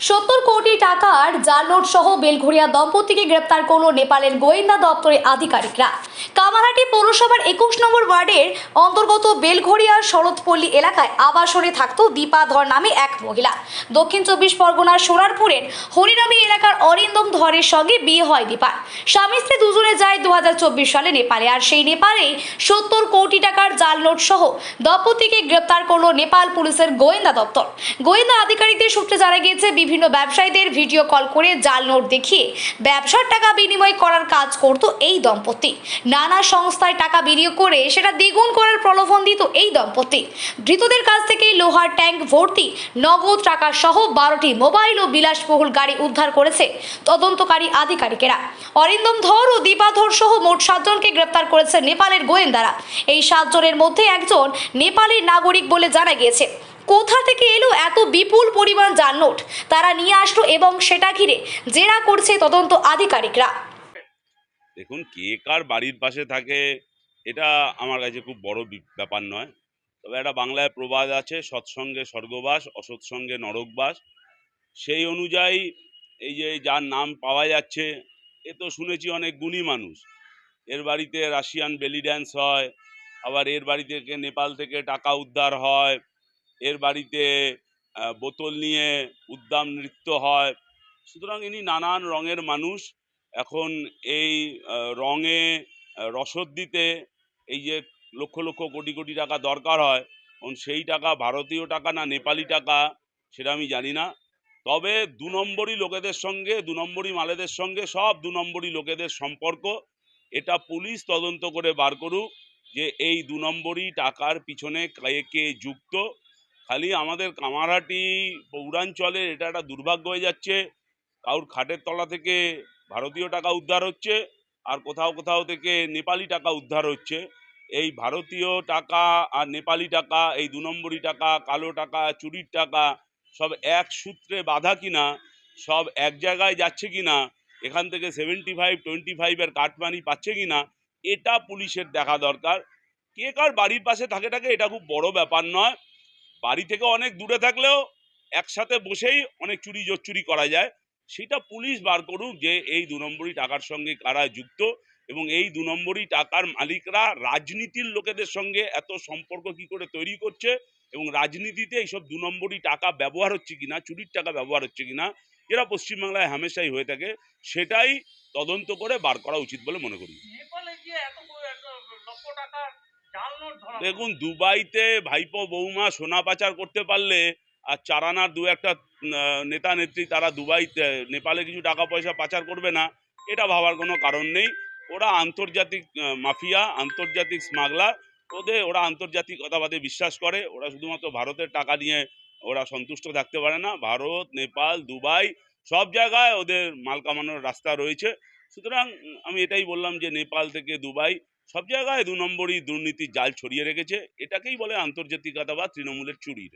70 কোটি টাকার জাল নোট সহ বেলঘরিয়া দম্পতিকে গ্রেপ্তার করল নেপালের গোয়েন্দা দপ্তরের আধিকারিকরা। কামারহাটি পৌরসভার 21 নম্বর ওয়ার্ডের অন্তর্গত বেলঘরিয়া শরৎপল্লী এলাকায় আবাসনে থাকত দীপা ধর নামে এক মহিলা। দক্ষিণ 24 পরগনার সোনারপুরের হরিনামী এলাকার অরিন্দম ধরের সঙ্গে বিয়ে হয় দীপার। স্বামী স্ত্রী দুজনে যায় 2024 সালে নেপালে, আর সেই নেপালেই 70 কোটি টাকার জাল নোট সহ দম্পতিকে গ্রেপ্তার করল নেপাল পুলিশের গোয়েন্দা দপ্তর। গোয়েন্দা আধিকারিকদের সূত্রে জানা গিয়েছে, বিভিন্ন ব্যবসায়ীদের ভিডিও কল করে জাল নোট দেখিয়ে ব্যবসার টাকা বিনিময় করার কাজ করত এই দম্পতি। নানা সংস্থায় টাকা বিনিয়োগ করে সেটা দ্বিগুণ করার প্রলোভন দিত এই দম্পতি। ধৃতদের কাছ থেকে লোহার ট্যাঙ্ক ভর্তি নগদ টাকা সহ 12টি মোবাইল ও বিলাসবহুল গাড়ি উদ্ধার করেছে তদন্তকারী আধিকারিকেরা। অরিন্দম ধর ও দীপা ধর সহ মোট 7 জনকে গ্রেপ্তার করেছে নেপালের গোয়েন্দারা। এই 7 জনের মধ্যে একজন নেপালের নাগরিক বলে জানা গিয়েছে। কোথা থেকে এলো এত বিপুল পরিমাণ জাল নোট, তারা নিয়ে আসলো এবং সেটা ঘিরে জেরা করছে তদন্ত আধিকারিকরা। দেখুন, কে কার বাড়ির পাশে থাকে এটা আমার কাছে খুব বড় ব্যাপার নয়। তবে একটা বাংলায় প্রবাদ আছে, সৎসঙ্গে স্বর্গবাস, অসৎসঙ্গে নরকবাস। সেই অনুযায়ী এই যে যার নাম পাওয়া যাচ্ছে, এ তো শুনেছি অনেক গুণী মানুষ। এর বাড়িতে রাশিয়ান বেলি ড্যান্স হয়, আবার এর বাড়ি থেকে নেপাল থেকে টাকা উদ্ধার হয়, এর বাড়িতে বোতল নিয়ে উদ্দাম নৃত্য হয়। সুতরাং ইনি নানান রঙের মানুষ। এখন এই রঙে রসদ দিতে এই যে লক্ষ লক্ষ কোটি কোটি টাকা দরকার হয়, এখন সেই টাকা ভারতীয় টাকা না নেপালি টাকা সেটা আমি জানি না। তবে 2 নম্বরই লোকেদের সঙ্গে, 2 নম্বরই মালেদের সঙ্গে সব 2 নম্বরই লোকেদের সম্পর্ক। এটা পুলিশ তদন্ত করে বার করুক যে এই 2 নম্বরই টাকার পিছনে কে কে যুক্ত। খালি আমাদের কামারহাটি পৌরাঞ্চলে এটা একটা দুর্ভাগ্য হয়ে যাচ্ছে, কারুর খাটের তলা থেকে ভারতীয় টাকা উদ্ধার হচ্ছে, আর কোথাও কোথাও থেকে নেপালি টাকা উদ্ধার হচ্ছে। এই ভারতীয় টাকা আর নেপালি টাকা, এই 2 নম্বরই টাকা, কালো টাকা, চুরির টাকা সব এক সূত্রে বাঁধা কিনা, সব এক জায়গায় যাচ্ছে কিনা, এখান থেকে 75-25 এর কাটমানি পাচ্ছে কিনা, এটা পুলিশের দেখা দরকার। কে কার বাড়ির পাশে থাকে এটা খুব বড় ব্যাপার নয়। বাড়ি থেকে অনেক দূরে থাকলেও একসাথে বসেই অনেক চুরি জোচ্চুরি করা যায়। সেটা পুলিশ বার করুক যে এই 2 নম্বরই টাকার সঙ্গে কারা যুক্ত, এবং এই 2 নম্বরই টাকার মালিকরা রাজনীতির লোকেদের সঙ্গে এত সম্পর্ক কি করে তৈরি করছে, এবং রাজনীতিতে এইসব 2 নম্বরই টাকা ব্যবহার হচ্ছে কিনা, চুরির টাকা ব্যবহার হচ্ছে কিনা, যেটা পশ্চিমবাংলায় হামেশাই হয়ে থাকে, সেটাই তদন্ত করে বার করা উচিত বলে মনে করি। দেখুন, দুবাইতে ভাইপো বৌমা সোনা পাচার করতে পারলে আর চারানার 2-1টা নেতা নেত্রী তারা দুবাইতে নেপালে কিছু টাকা পয়সা পাচার করবে না, এটা ভাবার কোনো কারণ নেই। ওরা আন্তর্জাতিক মাফিয়া, আন্তর্জাতিক স্মাগলার। ওরা আন্তর্জাতিকতাবাদে বিশ্বাস করে। ওরা শুধুমাত্র ভারতের টাকা নিয়ে ওরা সন্তুষ্ট থাকতে পারে না। ভারত, নেপাল, দুবাই সব জায়গায় ওদের মাল কামানোর রাস্তা রয়েছে। সুতরাং আমি এটাই বললাম যে নেপাল থেকে দুবাই সব জায়গায় 2 নম্বরই দুর্নীতির জাল ছড়িয়ে রেখেছে। এটাকেই বলে আন্তর্জাতিকতাবাদ, তৃণমূলের চুরির।